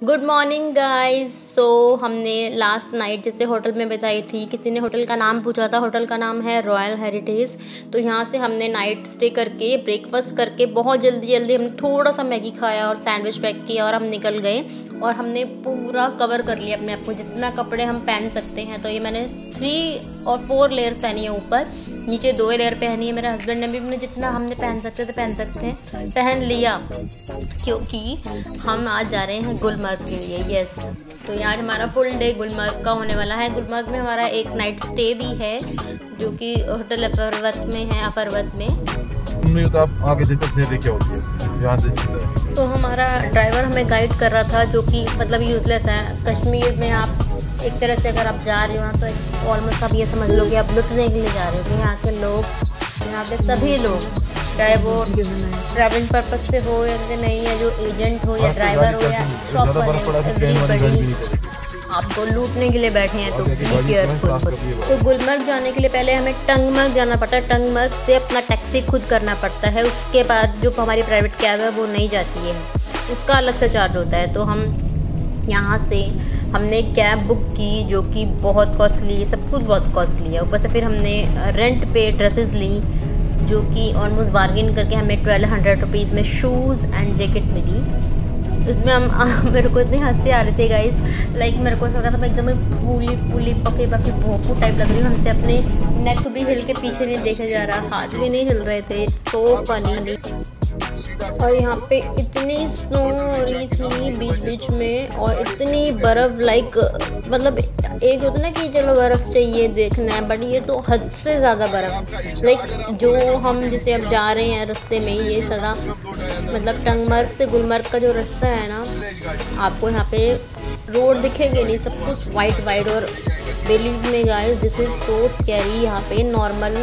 Good morning guys. सो हमने last night जैसे hotel में बिताई थी। किसी ने होटल का नाम पूछा था, होटल का नाम है रॉयल हेरिटेज। तो यहाँ से हमने नाइट स्टे करके ब्रेकफास्ट करके बहुत जल्दी जल्दी हमने थोड़ा सा मैगी खाया और सैंडविच पैक किया और हम निकल गए। और हमने पूरा कवर कर लिया अपने आप को, जितना कपड़े हम पहन सकते हैं। तो ये मैंने 3 और 4 लेयर पहनी है, ऊपर नीचे 2 लेयर पहनी है। मेरे हस्बैंड ने भी अपने जितना हमने पहन सकते थे पहन लिया, क्योंकि हम आज जा रहे हैं गुलमर्ग के लिए। यस, तो यहाँ हमारा फुल डे गुलमर्ग का होने वाला है। गुलमर्ग में हमारा एक नाइट स्टे भी है, जो कि होटल अपर्वत में है। अपर्वत में तो आप आगे देखते क्या होती है यहाँ से। तो हमारा ड्राइवर हमें गाइड कर रहा था, जो कि मतलब यूजलेस है। कश्मीर में आप एक तरह से अगर आप जा रहे हो ना, तो ऑलमोस्ट आप ये समझ लो कि आप लुटने के लिए जा रहे हो। यहाँ के लोग, यहाँ पे सभी लोग, चाहे वो ट्रैवलिंग पर्पज से हो या नहीं, या जो एजेंट हो या ड्राइवर हो या शॉप वाले, आपको लूटने के लिए बैठे हैं। तो बी केयरफुल। तो गुलमर्ग जाने के लिए पहले हमें टंगमर्ग जाना पड़ता है। टंगमर्ग से अपना टैक्सी खुद करना पड़ता है। उसके बाद जो हमारी प्राइवेट कैब है वो नहीं जाती है, उसका अलग से चार्ज होता है। तो हम यहाँ से हमने कैब बुक की, जो कि बहुत कॉस्टली है, सब कुछ बहुत कॉस्टली है। ऊपर से फिर हमने रेंट पे ड्रेसेस ली, जो कि ऑलमोस्ट बार्गेन करके हमें 1200 रुपीज़ में शूज़ एंड जैकेट मिली। इसमें हम मेरे को इतनी हंसी आ रही थी गाइस, लाइक मेरे को ऐसा लग रहा था मैं एकदम फूली पके भोंपू टाइप लग रही हूँ। हमसे अपने नेक भी हिल के पीछे नहीं देखा जा रहा, हाथ भी नहीं हिल रहे थे। So funny. और यहाँ पे इतनी स्नो हो रही थी बीच में, और इतनी बर्फ़, लाइक मतलब एक होता ना कि चलो बर्फ़ चाहिए देखना है, बट ये तो हद से ज़्यादा बर्फ़। लाइक जो हम जैसे अब जा रहे हैं रास्ते में, ये सारा मतलब टंगमर्ग से गुलमर्ग का जो रास्ता है ना, आपको यहाँ पे रोड दिखेंगे नहीं, सब कुछ वाइट। और बिलीव में guys, this is so scary. यहाँ पे नॉर्मल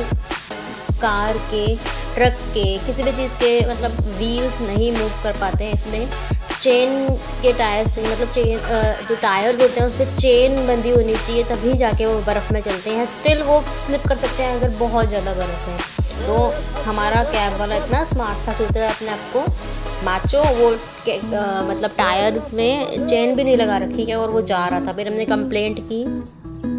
कार के, ट्रक के, किसी भी चीज़ के मतलब व्हील्स नहीं मूव कर पाते हैं। इसमें चेन के टायर्स, मतलब चेन, जो टायर्स होते हैं उस पर चेन बंधी होनी चाहिए, तभी जाके वो बर्फ़ में चलते हैं। स्टिल वो स्लिप कर सकते हैं अगर बहुत ज़्यादा बर्फ़ है। तो हमारा कैब वाला इतना स्मार्ट था, सोच रहा है अपने आप को माचो, वो मतलब टायर्स में चेन भी नहीं लगा रखी है और वो जा रहा था। फिर हमने कंप्लेंट की,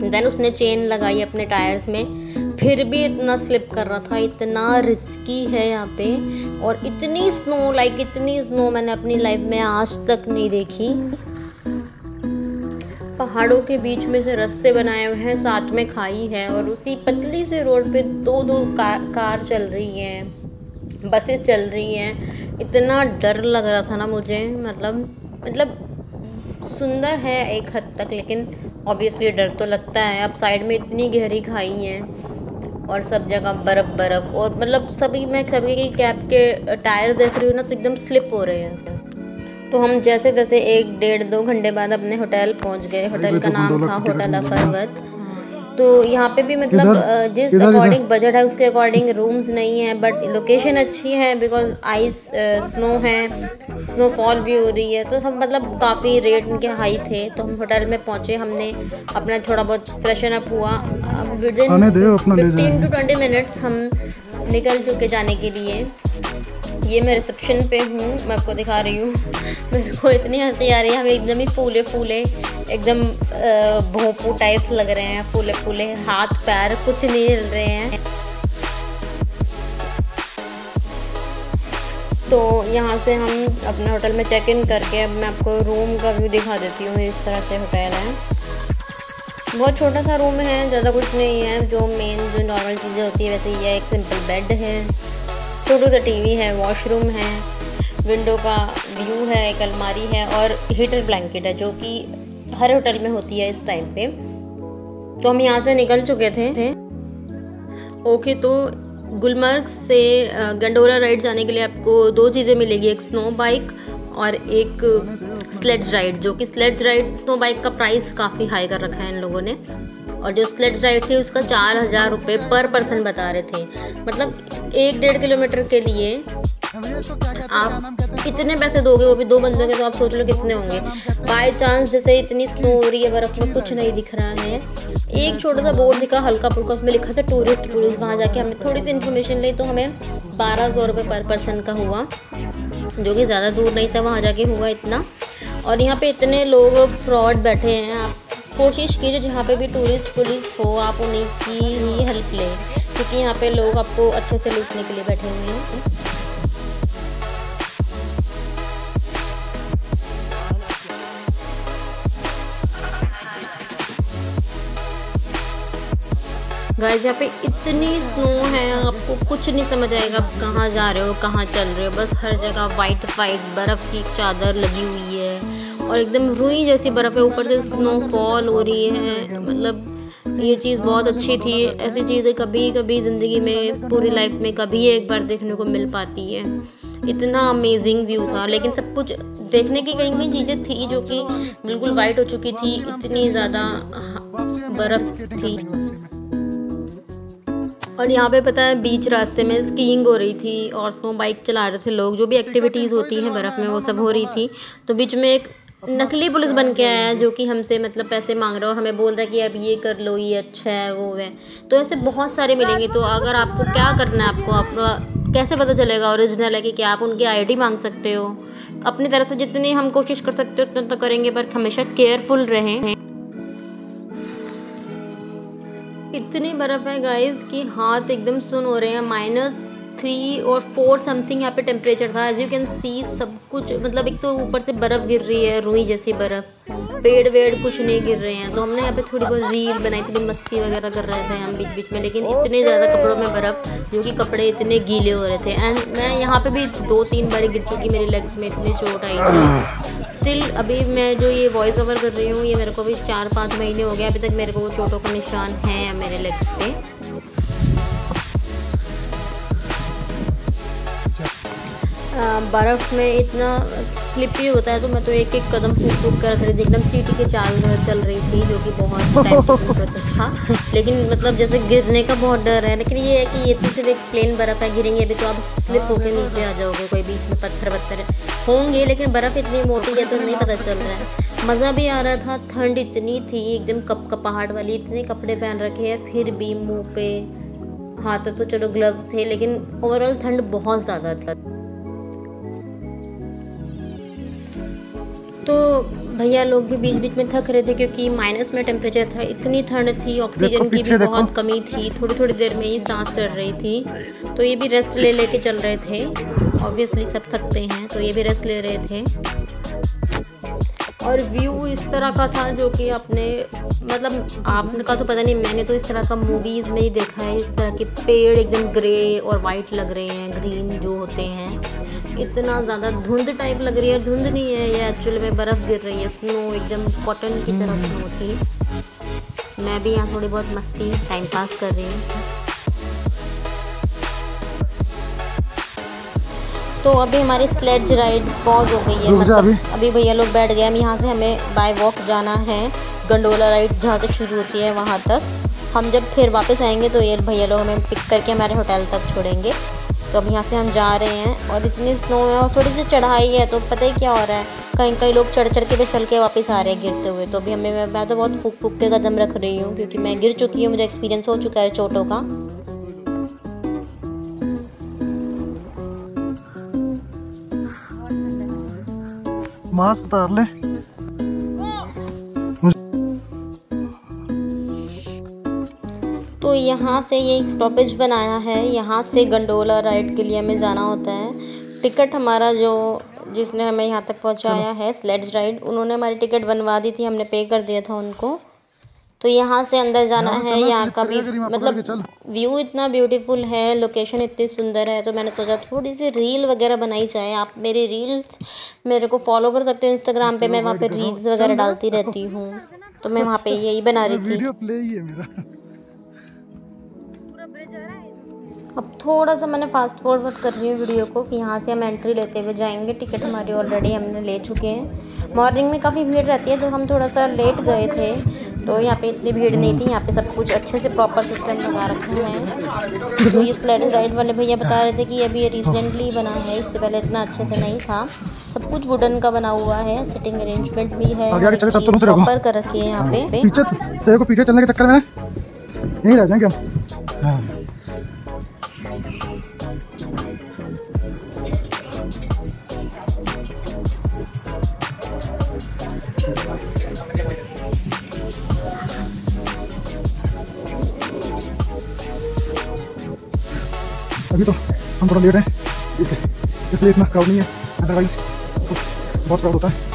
देन उसने चेन लगाई अपने टायर्स में, फिर भी इतना स्लिप कर रहा था। इतना रिस्की है यहाँ पे। और इतनी स्नो, लाइक इतनी स्नो मैंने अपनी लाइफ में आज तक नहीं देखी। पहाड़ों के बीच में से रास्ते बनाए हुए हैं, साथ में खाई है, और उसी पतली से रोड पे दो कार चल रही हैं, बसेस चल रही हैं। इतना डर लग रहा था ना मुझे, मतलब सुंदर है एक हद तक, लेकिन ऑब्वियसली डर तो लगता है। अब साइड में इतनी गहरी खाई है और सब जगह बर्फ़, और मतलब सभी की कैब के टायर देख रही हूँ ना, तो एकदम स्लिप हो रहे हैं। तो हम जैसे तैसे 1-1.5-2 घंटे बाद अपने होटल पहुँच गए। होटल का नाम था होटल अपर्वत। तो यहाँ पे भी मतलब जिस अकॉर्डिंग बजट है उसके अकॉर्डिंग रूम्स नहीं है, बट लोकेशन अच्छी है, बिकॉज आइस स्नो है, स्नोफॉल भी हो रही है। तो सब मतलब काफ़ी रेट इनके हाई थे। तो हम होटल में पहुँचे, हमने अपना थोड़ा बहुत फ्रेशन अप हुआ। विदिन 15 to 20 मिनट्स हम निकल चुके जाने के लिए। ये मैं रिसेप्शन पे हूँ, मैं आपको दिखा रही हूँ। मेरे को इतनी हंसी आ रही है, हमें एकदम ही फूले एकदम भोंपू टाइप्स लग रहे हैं, फूले हाथ पैर कुछ नहीं हिल रहे हैं। तो यहाँ से हम अपने होटल में चेक इन करके, अब मैं आपको रूम का व्यू दिखा देती हूँ। इस तरह से होटल है, बहुत छोटा सा रूम है, ज़्यादा कुछ नहीं है। जो नॉर्मल चीज़ें होती है वैसे ही है। एक सिंपल बेड है, छोटा सा टीवी है, वॉशरूम है, विंडो का व्यू है, एक अलमारी है, और हीटर ब्लैंकेट है, जो कि हर होटल में होती है इस टाइम पे। तो हम यहाँ से निकल चुके थे। ओके, तो गुलमर्ग से गंडोला राइड जाने के लिए आपको 2 चीज़ें मिलेगी, एक स्नो बाइक और एक स्लेज राइड। जो कि स्लेज राइड, स्नो बाइक का प्राइस काफ़ी हाई कर रखा है इन लोगों ने, और जो स्लेज राइड थी उसका 4000 रुपये पर पर्सन बता रहे थे। मतलब 1-1.5 किलोमीटर के लिए आप कितने पैसे दोगे, वो भी 2 बंदों के, तो आप सोच लो कितने होंगे। बाय चांस जैसे इतनी स्नो हो रही है, बर्फ़ में कुछ नहीं दिख रहा है, एक छोटा सा बोर्ड दिखा हल्का फुल्का, उसमें लिखा था टूरिस्ट। वहाँ जाके हमने थोड़ी सी इन्फॉर्मेशन ली, तो हमें 1200 रुपये पर पर्सन का हुआ, जो कि ज़्यादा दूर नहीं था, वहाँ जाके हुआ इतना। और यहाँ पे इतने लोग फ्रॉड बैठे हैं। आप कोशिश कीजिए जहाँ पे भी टूरिस्ट पुलिस हो आप उन्हीं की ही हेल्प लें, क्योंकि यहाँ पे लोग आपको अच्छे से लूटने के लिए बैठे हुए हैं। गाइस यहाँ पे इतनी स्नो है आपको कुछ नहीं समझ आएगा आप कहाँ जा रहे हो कहाँ चल रहे हो। बस हर जगह वाइट बर्फ़ की चादर लगी हुई है और एकदम रुई जैसी बर्फ़ है, ऊपर से स्नोफॉल हो रही है। मतलब ये चीज़ बहुत अच्छी थी। ऐसी चीज़ें कभी कभी ज़िंदगी में पूरी लाइफ में कभी एक बार देखने को मिल पाती है। इतना अमेजिंग व्यू था, लेकिन सब कुछ देखने की कहीं कहीं चीज़ें थी जो कि बिल्कुल वाइट हो चुकी थी, इतनी ज़्यादा बर्फ़ थी। और यहाँ पे पता है बीच रास्ते में स्कीइंग हो रही थी और स्नो बाइक चला रहे थे लोग, जो भी एक्टिविटीज़ होती हैं बर्फ़ में वो सब हो रही थी। तो बीच में एक नकली पुलिस बन के आया है जो कि हमसे मतलब पैसे मांग रहा है और हमें बोल रहा है कि अब ये कर लो, ये अच्छा है, वो है। तो ऐसे बहुत सारे मिलेंगे। तो अगर आपको क्या करना है, आपको कैसे पता चलेगा ओरिजिनल है कि क्या आप उनकी आईडी मांग सकते हो। अपनी तरफ से जितनी हम कोशिश कर सकते हो उतना तो करेंगे, पर हमेशा केयरफुल रहें। इतनी बर्फ़ है गाइस कि हाथ एकदम सुन हो रहे हैं। -3 और 4 समथिंग यहाँ पे टेम्परेचर था। एज यू कैन सी सब कुछ, मतलब एक तो ऊपर से बर्फ़ गिर रही है, रुई जैसी बर्फ़, पेड़ वेड़ कुछ नहीं गिर रहे हैं। तो हमने यहाँ पे थोड़ी बहुत रील बनाई, थोड़ी मस्ती वगैरह कर रहे थे हम बीच बीच में, लेकिन इतने ज़्यादा कपड़ों में बर्फ़ जो कि कपड़े इतने गीले हो रहे थे। एंड मैं यहाँ पे भी 2-3 बार गिर चुकी, मेरी लेग्स में इतनी चोट आई थी। स्टिल अभी मैं जो ये वॉइस ओवर कर रही हूँ ये मेरे को अभी 4-5 महीने हो गए, अभी तक मेरे को वो चोटों का निशान है मेरे लेग्स पे। बर्फ़ में इतना स्लिपी होता है तो मैं तो एक एक कदम फूक कर रख रही थी, एकदम चींटी के चाल चल रही थी, जो कि बहुत टाइम था। लेकिन मतलब जैसे गिरने का बहुत डर है, लेकिन ये है कि ये तो सिर्फ एक प्लेन बर्फ़ है, गिरेंगे भी तो आप स्लिप होकर नीचे आ जाओगे, कोई बीच में पत्थर होंगे, लेकिन बर्फ़ इतनी मोटी है तो नहीं पता चल रहा है। मज़ा भी आ रहा था, ठंड इतनी थी एकदम कपकपाहट वाली, इतने कपड़े पहन रखे हैं, फिर भी मुँह पे हाथ तो चलो ग्लव्स थे, लेकिन ओवरऑल ठंड बहुत ज़्यादा थी। तो भैया लोग भी बीच बीच में थक रहे थे क्योंकि माइनस में टेम्परेचर था, इतनी ठंड थी, ऑक्सीजन की भी बहुत कमी थी, थोड़ी थोड़ी देर में ही सांस चढ़ रही थी। तो ये भी रेस्ट ले लेके चल रहे थे, ऑब्वियसली सब थकते हैं, तो ये भी रेस्ट ले रहे थे। और व्यू इस तरह का था जो कि अपने मतलब आपका तो पता नहीं, मैंने तो इस तरह का मूवीज़ में ही देखा है। इस तरह के पेड़ एकदम ग्रे और वाइट लग रहे हैं, ग्रीन जो होते हैं, इतना ज़्यादा धुंध टाइप लग रही है। धुंध नहीं है ये, एक्चुअली में बर्फ़ गिर रही है, स्नो एकदम कॉटन की तरह स्नो थी। मैं भी यहाँ थोड़ी बहुत मस्ती टाइम पास कर रही हूँ। तो अभी हमारी स्लेज राइड पॉज हो गई है, मतलब अभी भैया लोग बैठ गए। हम यहाँ से हमें बाय वॉक जाना है गंडोला राइड जहाँ से शुरू होती है वहाँ तक। हम जब फिर वापस आएंगे तो ये भैया लोग हमें पिक करके हमारे होटल तक छोड़ेंगे। तो अब यहाँ से हम जा रहे हैं और इतनी स्नो है और थोड़ी सी चढ़ाई है, तो पता ही क्या हो रहा है, कहीं कहीं लोग चढ़ के फिसल के वापस आ रहे हैं गिरते हुए। तो अभी मैं तो बहुत फूक के कदम रख रही हूँ क्योंकि मैं गिर चुकी हूँ, मुझे एक्सपीरियंस हो चुका है चोटों का। मास्क उतार ले। तो यहाँ से ये एक स्टॉपेज बनाया है, यहाँ से गंडोला राइड के लिए हमें जाना होता है। टिकट हमारा जो जिसने हमें यहाँ तक पहुँचाया है स्लेज राइड, उन्होंने हमारी टिकट बनवा दी थी, हमने पे कर दिया था उनको। तो यहाँ से अंदर जाना है। यहाँ का भी मतलब व्यू इतना ब्यूटीफुल है, लोकेशन इतनी सुंदर है, तो मैंने सोचा थोड़ी सी रील वगैरह बनाई जाए। आप मेरी रील्स मेरे को फॉलो कर सकते हो इंस्टाग्राम पे, मैं वहाँ पे रील्स वगैरह डालती रहती हूँ। तो मैं वहाँ पे यही बना रही थी। अब थोड़ा सा मैंने फास्ट फॉरवर्ड कर रही हूँ वीडियो को कि यहाँ से हम एंट्री लेते हुए जाएंगे। टिकट हमारी ऑलरेडी हमने ले चुके हैं। मॉर्निंग में काफ़ी भीड़ रहती है तो हम थोड़ा सा लेट गए थे, तो यहाँ पे इतनी भीड़ नहीं थी। यहाँ पे सब कुछ अच्छे से प्रॉपर सिस्टम लगा रखे हैं। तो ये स्लेज राइड वाले भैया बता रहे थे कि अभी ये रिसेंटली बना है, इससे पहले इतना अच्छे से नहीं था। सब कुछ वुडन का बना हुआ है, सिटिंग अरेंजमेंट भी है, प्रॉपर कर रखी है यहाँ पे। पीछे चलने के चक्कर में यहीं रह जाएंगे हम। अभी तो हम थोड़ा लेट हैं इसलिए इतना क्राउड नहीं है, अदरवाइज तो बहुत क्राउड होता है।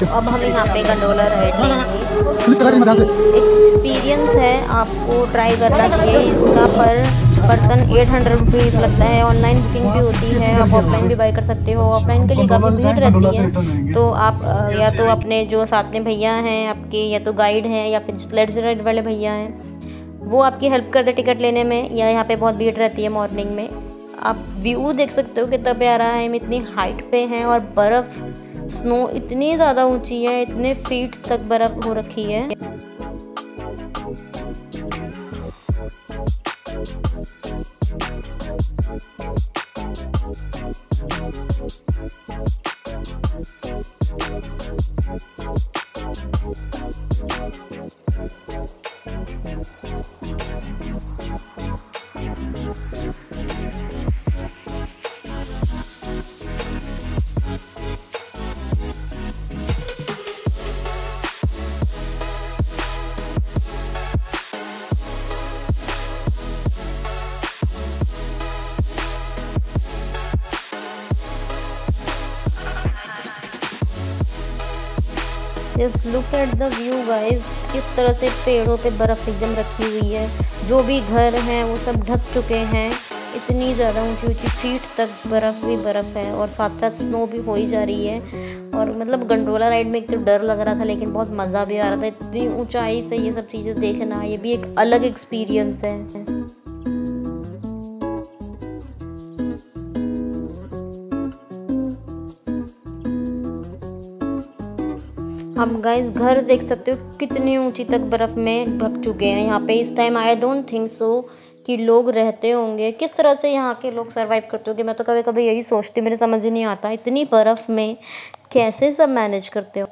अब हम यहाँ पे गंडोला राइड लेंगे। एक्सपीरियंस है, आपको ट्राई करना चाहिए इसका। पर पर्सन 800 रुपीज़ लगता है। ऑनलाइन बुकिंग भी होती है, आप ऑफलाइन भी बाई कर सकते हो। ऑफलाइन के लिए काफ़ी भीड़ रहती है, तो आप या तो अपने जो साथ में भैया हैं आपके, या तो गाइड हैं, या फिर स्लेड्स राइड वाले भैया हैं, वो आपकी हेल्प करते टिकट लेने में। या यहाँ पे बहुत भीड़ रहती है मॉर्निंग में। आप व्यू देख सकते हो कितना प्यारा है। हम इतनी हाइट पे हैं और बर्फ़, स्नो इतनी ज़्यादा ऊंची है, इतने फीट तक बर्फ़ हो रखी है। Just look at the view guys, किस तरह से पेड़ों पे बर्फ़ एकदम रखी हुई है। जो भी घर हैं वो सब ढक चुके हैं। इतनी ज़्यादा ऊंची ऊंची फीट तक बर्फ़ ही बर्फ़ है, और साथ साथ स्नो भी हो ही जा रही है। और मतलब गंडोला राइड में एक तो डर लग रहा था, लेकिन बहुत मज़ा भी आ रहा था। इतनी ऊंचाई से ये सब चीज़ें देखना, ये भी एक अलग एक्सपीरियंस है। हम गाइस घर देख सकते हो कितनी ऊंची तक बर्फ़ में ढक चुके हैं। यहाँ पे इस time I don't think so कि लोग रहते होंगे। किस तरह से यहाँ के लोग सरवाइव करते होंगे, मैं तो कभी कभी यही सोचती, मेरे समझ ही नहीं आता इतनी बर्फ़ में कैसे सब मैनेज करते हो।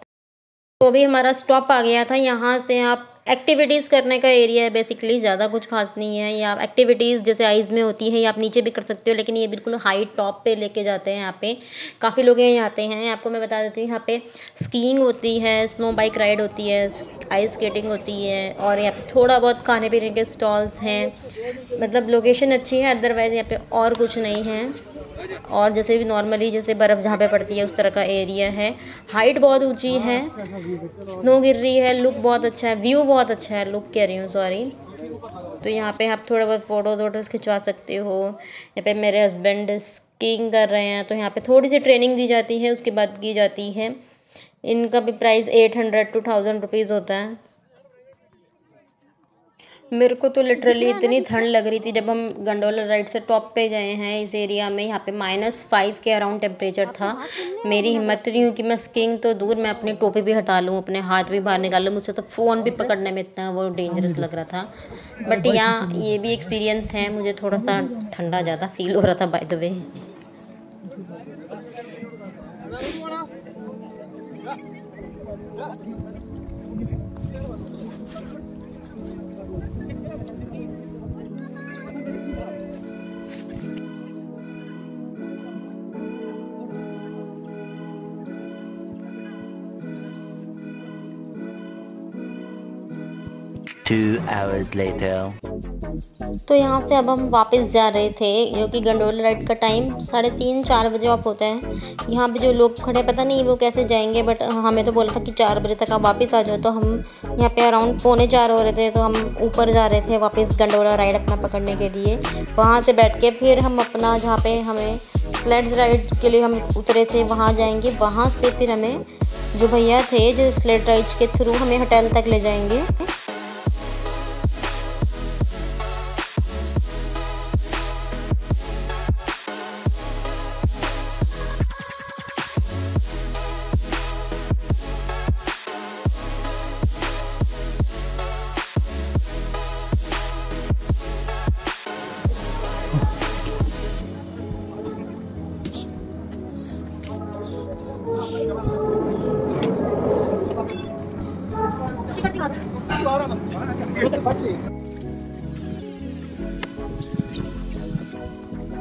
तो अभी हमारा स्टॉप आ गया था। यहाँ से आप एक्टिविटीज़ करने का एरिया है बेसिकली, ज़्यादा कुछ खास नहीं है। या एक्टिविटीज़ जैसे आइज़ में होती है, या आप नीचे भी कर सकते हो, लेकिन ये बिल्कुल हाई टॉप पे लेके जाते हैं। यहाँ पे काफ़ी लोग यहाँ आते हैं। आपको मैं बता देती हूँ, यहाँ पे स्कीइंग होती है, स्नो बाइक राइड होती है, आइस स्केटिंग होती है, और यहाँ पे थोड़ा बहुत खाने पीने के स्टॉल्स हैं। मतलब लोकेशन अच्छी है, अदरवाइज़ यहाँ पे और कुछ नहीं है। और जैसे भी नॉर्मली जैसे बर्फ़ जहाँ पे पड़ती है उस तरह का एरिया है। हाइट बहुत ऊंची है, स्नो गिर रही है, लुक बहुत अच्छा है, व्यू बहुत अच्छा है, लुक कह रही हूँ सॉरी। तो यहाँ पे आप थोड़ा बहुत फ़ोटोज़ खिंचवा सकते हो। यहाँ पे मेरे हस्बैंड स्कीइंग कर रहे हैं, तो यहाँ पे थोड़ी सी ट्रेनिंग दी जाती है, उसके बाद की जाती है। इनका भी प्राइस 800 to 1000 रुपीज़ होता है। मेरे को तो लिटरली इतनी ठंड लग रही थी जब हम गंडोला राइड से टॉप पे गए हैं इस एरिया में। यहाँ पे -5 के अराउंड टेम्परेचर था। मेरी हिम्मत नहीं हुई कि मैं स्कीइंग तो दूर, मैं अपनी टोपी भी हटा लूँ, अपने हाथ भी बाहर निकाल लूँ। मुझसे तो फ़ोन भी पकड़ने में इतना वो डेंजरस लग रहा था। बट यहाँ ये भी एक्सपीरियंस है, मुझे थोड़ा सा ठंडा ज़्यादा फील हो रहा था by the way. Two hours later. तो यहाँ से अब हम वापस जा रहे थे, क्योंकि गंडोला राइड का टाइम 3:30-4 बजे ऑफ होता है। यहाँ पे जो लोग खड़े पता नहीं वो कैसे जाएंगे, बट हमें तो बोला था कि 4 बजे तक आप वापस आ जाओ। तो हम यहाँ पे अराउंड 3:45 हो रहे थे, तो हम ऊपर जा रहे थे वापस गंडोला राइड अपना पकड़ने के लिए। वहाँ से बैठ के फिर हम अपना जहाँ पे हमें स्लेड्स राइड के लिए हम उतरे थे वहाँ जाएंगे। वहाँ से फिर हमें जो भैया थे जो स्लेड राइड्स के थ्रू हमें होटल तक ले जाएंगे।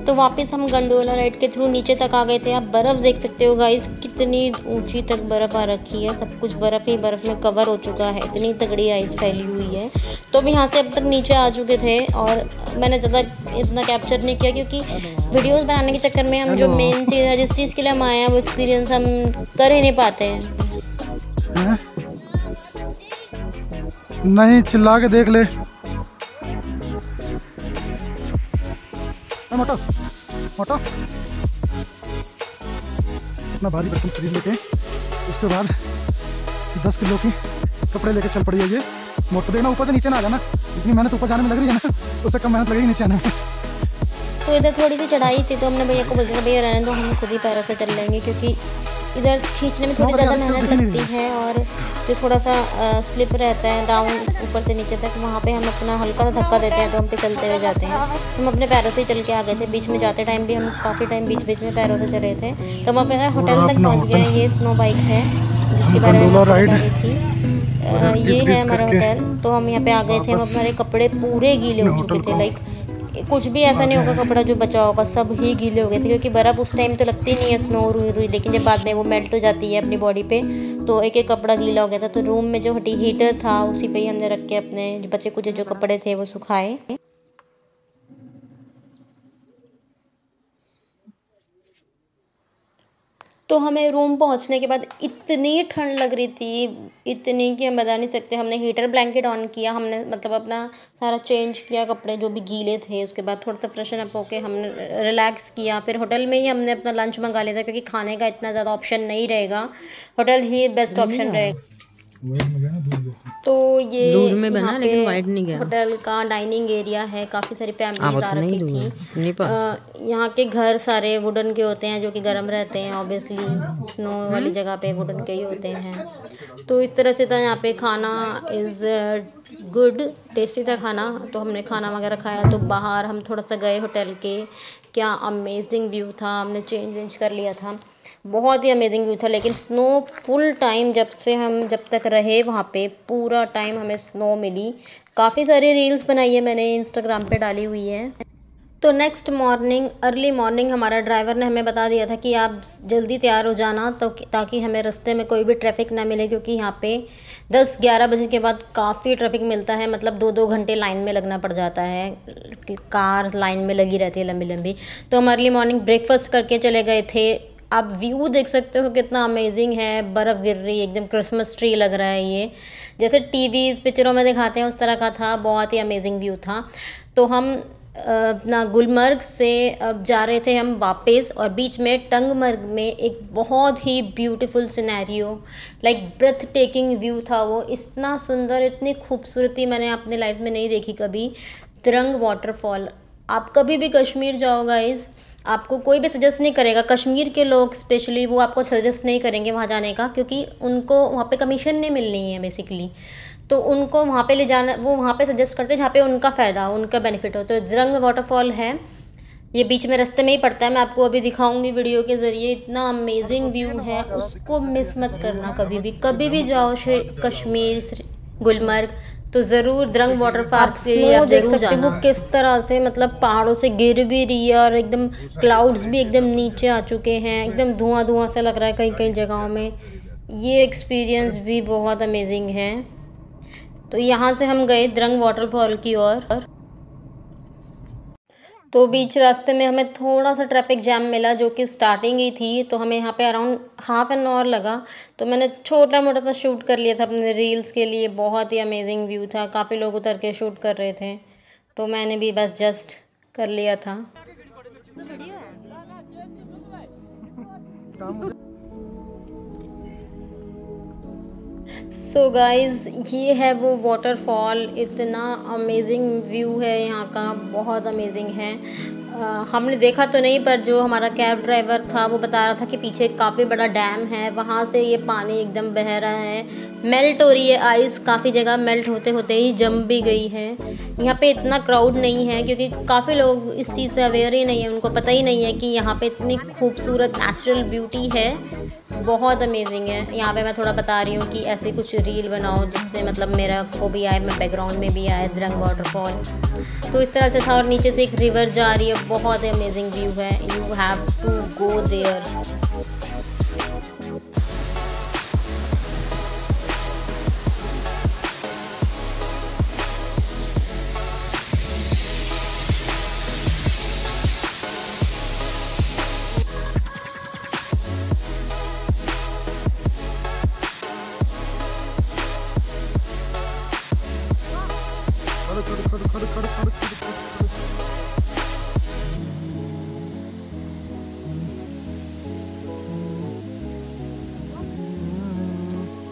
तो वापस हम गंडोला राइड के थ्रू नीचे तक आ गए थे। आप बर्फ़ देख सकते हो गाइस, कितनी ऊंची तक बर्फ़ आ रखी है। सब कुछ बर्फ़ ही बर्फ़ में कवर हो चुका है, इतनी तगड़ी आइस फैली हुई है। तो हम यहाँ से अब तक नीचे आ चुके थे और मैंने ज़्यादा इतना कैप्चर नहीं किया क्योंकि वीडियोस बनाने के चक्कर में हम जो मेन चीज़ है, जिस चीज़ के लिए हम आए हैं, वो एक्सपीरियंस हम कर ही नहीं पाते हैं। नहीं, चिल्ला के देख ले। मोटा मोटा इतना भारी बर्तन खरीद लेके उसके बाद 10 किलो की कपड़े लेके चल पड़ी है ये। मोटर देखना, ऊपर से नीचे ना आ जाना। इतनी मेहनत ऊपर जाने में लग रही है ना, उससे कम मेहनत लगेगी नीचे आने में। तो इधर थोड़ी सी चढ़ाई थी तो हमने भैया को बोला भैया रहने दो, हम खुद ही पैरों से चल लेंगे क्योंकि इधर खींचने में थोड़ी ज़्यादा मेहनत लगती है और जो थोड़ा सा स्लिप रहता है डाउन ऊपर से नीचे तक, वहाँ पे हम अपना हल्का सा धक्का देते हैं तो हम फिसलते हुए जाते हैं। हम अपने पैरों से ही चल के आ गए थे। बीच में जाते टाइम भी हम काफ़ी टाइम बीच बीच में पैरों से चले थे। तो हम अपने होटल तक पहुँच गए। ये स्नो बाइक है जिसके बारे में बता रही थी। ये है हमारा होटल। तो हम यहाँ पे आ गए थे। हम हमारे कपड़े पूरे गीले हो चुके थे। लाइक कुछ भी ऐसा नहीं होगा कपड़ा जो बचा होगा, सब ही गीले हो गए थे क्योंकि बर्फ़ उस टाइम तो लगती नहीं है, स्नो रुई रुई, लेकिन जब बाद में वो मेल्ट हो जाती है अपनी बॉडी पे तो एक एक कपड़ा गीला हो गया था। तो रूम में जो हीटर था उसी पे ही हमने रख के अपने बचे कुछ जो कपड़े थे वो सुखाए। तो हमें रूम पहुंचने के बाद इतनी ठंड लग रही थी, इतनी कि हम बता नहीं सकते। हमने हीटर ब्लैंकेट ऑन किया, हमने मतलब अपना सारा चेंज किया, कपड़े जो भी गीले थे। उसके बाद थोड़ा सा फ्रेशन अप होके हमने रिलैक्स किया। फिर होटल में ही हमने अपना लंच मंगा लिया था क्योंकि खाने का इतना ज़्यादा ऑप्शन नहीं रहेगा, होटल ही बेस्ट ऑप्शन रहेगा। तो ये यहाँ पे वाइड नहीं गया। होटल का डाइनिंग एरिया है, काफ़ी सारी फैमिलीज आ रखी थी। यहाँ के घर सारे वुडन के होते हैं जो कि गर्म रहते हैं, ऑब्वियसली स्नो वाली जगह पे वुडन के ही होते हैं। तो इस तरह से था यहाँ पे। खाना इज़ गुड, टेस्टी था खाना। तो हमने खाना वगैरह खाया। तो बाहर हम थोड़ा सा गए होटल के, क्या अमेजिंग व्यू था। हमने चेंज वेंज कर लिया था, बहुत ही अमेजिंग व्यू था। लेकिन स्नो फुल टाइम जब तक रहे वहाँ पे, पूरा टाइम हमें स्नो मिली। काफ़ी सारी रील्स बनाई है मैंने, इंस्टाग्राम पे डाली हुई है। तो नेक्स्ट मॉर्निंग, अर्ली मॉर्निंग, हमारा ड्राइवर ने हमें बता दिया था कि आप जल्दी तैयार हो जाना तो ताकि हमें रास्ते में कोई भी ट्रैफिक ना मिले क्योंकि यहाँ पे 10-11 बजे के बाद काफ़ी ट्रैफिक मिलता है। मतलब 2-2 घंटे लाइन में लगना पड़ जाता है, कार लाइन में लगी रहती है लंबी लंबी। तो हम अर्ली मॉर्निंग ब्रेकफास्ट करके चले गए थे। आप व्यू देख सकते हो कितना अमेजिंग है, बर्फ़ गिर रही है, एकदम क्रिसमस ट्री लग रहा है। ये जैसे टीवीज़ पिक्चरों में दिखाते हैं उस तरह का था, बहुत ही अमेजिंग व्यू था। तो हम अपना गुलमर्ग से अब जा रहे थे हम वापस, और बीच में टंगमर्ग में एक बहुत ही beautiful scenario, like breath taking view था वो। इतना सुंदर, इतनी खूबसूरती मैंने अपने लाइफ में नहीं देखी कभी। तिरंग वाटरफॉल। आप कभी भी कश्मीर जाओ गाइस, आपको कोई भी सजेस्ट नहीं करेगा, कश्मीर के लोग स्पेशली वो आपको सजेस्ट नहीं करेंगे वहाँ जाने का, क्योंकि उनको वहाँ पे कमीशन नहीं मिलनी है बेसिकली। तो उनको वहाँ पे ले जाना, वो वहाँ पे सजेस्ट करते हैं जहाँ पे उनका फ़ायदा हो, उनका बेनिफिट हो। तो तिरंग वाटरफॉल है, ये बीच में रास्ते में ही पड़ता है। मैं आपको अभी दिखाऊंगी वीडियो के ज़रिए। इतना अमेजिंग व्यू है, उसको मिस मत करना कभी भी जाओ कश्मीर गुलमर्ग तो ज़रूर तिरंग वाटरफॉल के देख सकते हो किस तरह से, मतलब पहाड़ों से गिर भी रही है और एकदम क्लाउड्स भी एकदम नीचे आ चुके हैं, एकदम धुआं धुआं सा लग रहा है कई कई जगहों में। ये एक्सपीरियंस भी बहुत अमेजिंग है। तो यहाँ से हम गए तिरंग वाटरफॉल की ओर। तो बीच रास्ते में हमें थोड़ा सा ट्रैफिक जैम मिला, जो कि स्टार्टिंग ही थी, तो हमें यहाँ पे अराउंड हाफ एन आवर लगा। तो मैंने छोटा मोटा सा शूट कर लिया था अपने रील्स के लिए। बहुत ही अमेजिंग व्यू था, काफ़ी लोग उतर के शूट कर रहे थे, तो मैंने भी बस जस्ट कर लिया था। सो गाइज़, ये है वो वाटरफॉल। इतना अमेजिंग व्यू है यहाँ का, बहुत अमेजिंग है। हमने देखा तो नहीं, पर जो हमारा कैब ड्राइवर था वो बता रहा था कि पीछे काफ़ी बड़ा डैम है, वहाँ से ये पानी एकदम बह रहा है, मेल्ट हो रही है आइस, काफ़ी जगह मेल्ट होते होते ही जम भी गई है। यहाँ पे इतना क्राउड नहीं है क्योंकि काफ़ी लोग इस चीज़ से अवेयर ही नहीं है, उनको पता ही नहीं है कि यहाँ पे इतनी खूबसूरत नेचुरल ब्यूटी है। बहुत अमेजिंग है। यहाँ पे मैं थोड़ा बता रही हूँ कि ऐसे कुछ रील बनाओ जिसमें मतलब मेरा को भी आए, मैं बैकग्राउंड में भी आए द्रंग वाटरफॉल। तो इस तरह से था और नीचे से एक रिवर जा रही है, बहुत अमेजिंग व्यू है। You have to go there.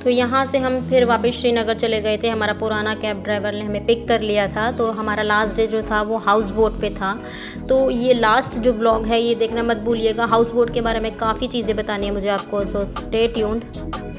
तो यहाँ से हम फिर वापस श्रीनगर चले गए थे। हमारा पुराना कैब ड्राइवर ने हमें पिक कर लिया था। तो हमारा लास्ट डे जो था वो हाउस बोट पे था। तो ये लास्ट जो व्लॉग है ये देखना मत भूलिएगा। हाउस बोट के बारे में काफ़ी चीज़ें बतानी है मुझे आपको, सो स्टे ट्यून्ड।